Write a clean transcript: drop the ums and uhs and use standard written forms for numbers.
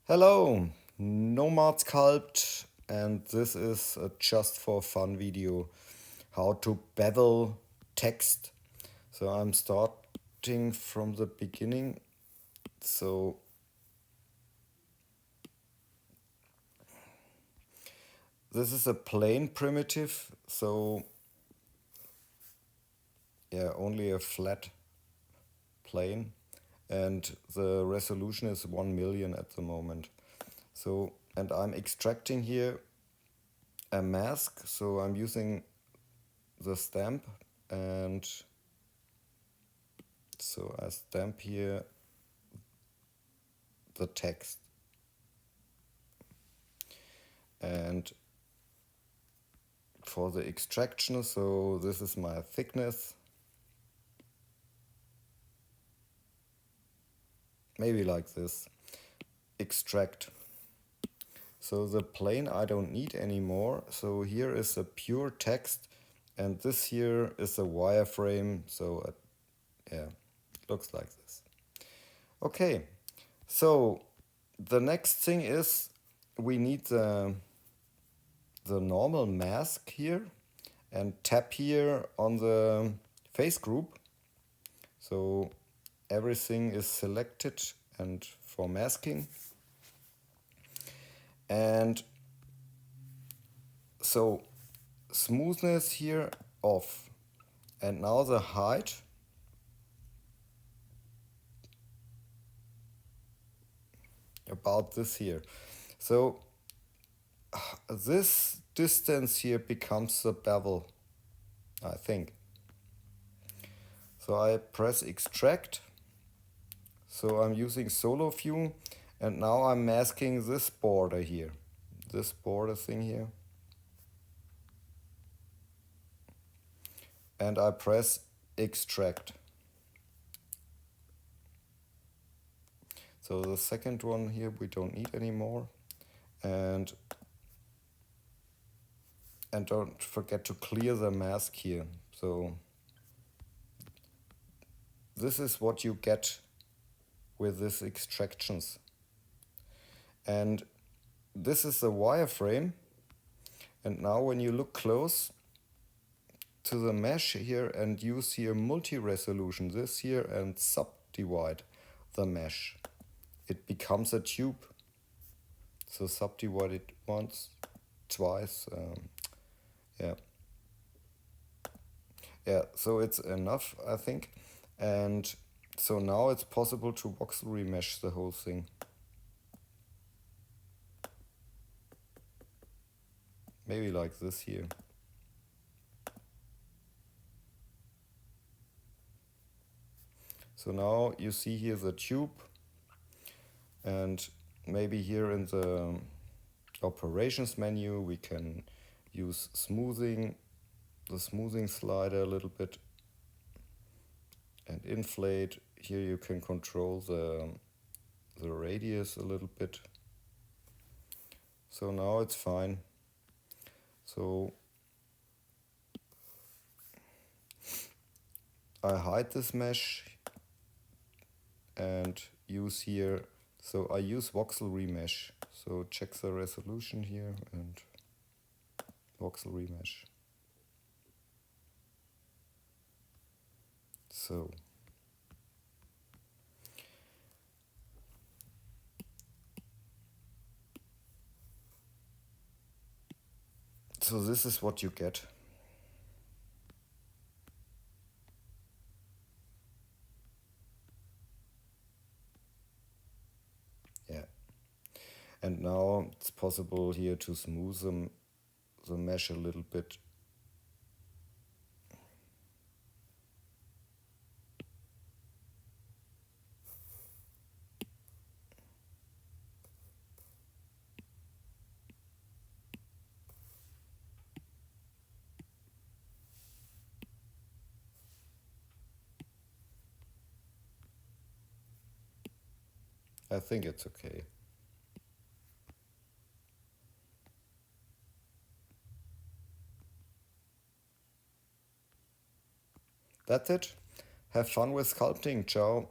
Hello, Nomad Sculpt, and this is a just for fun video how to bevel text. So I'm starting from the beginning. So this is a plain primitive, so yeah, only a flat plane, and the resolution is 1 million at the moment. So, and I'm extracting here a mask, so I'm using the stamp, and so I stamp here the text, and for the extraction, so this is my thickness, maybe like this, extract. So the plane I don't need anymore, so here is a pure text, and this here is a wireframe, so yeah, looks like this. Okay, so the next thing is we need the normal mask here, and tap here on the face group. So everything is selected and for masking. And so smoothness here off. And now the height. About this here. So this distance here becomes the bevel, I think. So I press extract. So I'm using solo view, and now I'm masking this border here, this border thing here. And I press extract. So the second one here we don't need anymore. And don't forget to clear the mask here. So this is what you get with these extractions. And this is the wireframe. And now when you look close to the mesh here and use here multi-resolution, this here, and subdivide the mesh, it becomes a tube. So subdivide it once, twice, yeah, so it's enough, I think. And so now it's possible to voxel remesh the whole thing. Maybe like this here. So now you see here the tube, and maybe here in the operations menu we can use smoothing, the smoothing slider a little bit, and inflate. Here you can control the radius a little bit. So now it's fine. So I hide this mesh and use here, so I use voxel remesh. So check the resolution here and voxel remesh. So this is what you get. Yeah. And now it's possible here to smooth the mesh a little bit. I think it's okay. That's it. Have fun with sculpting. Ciao.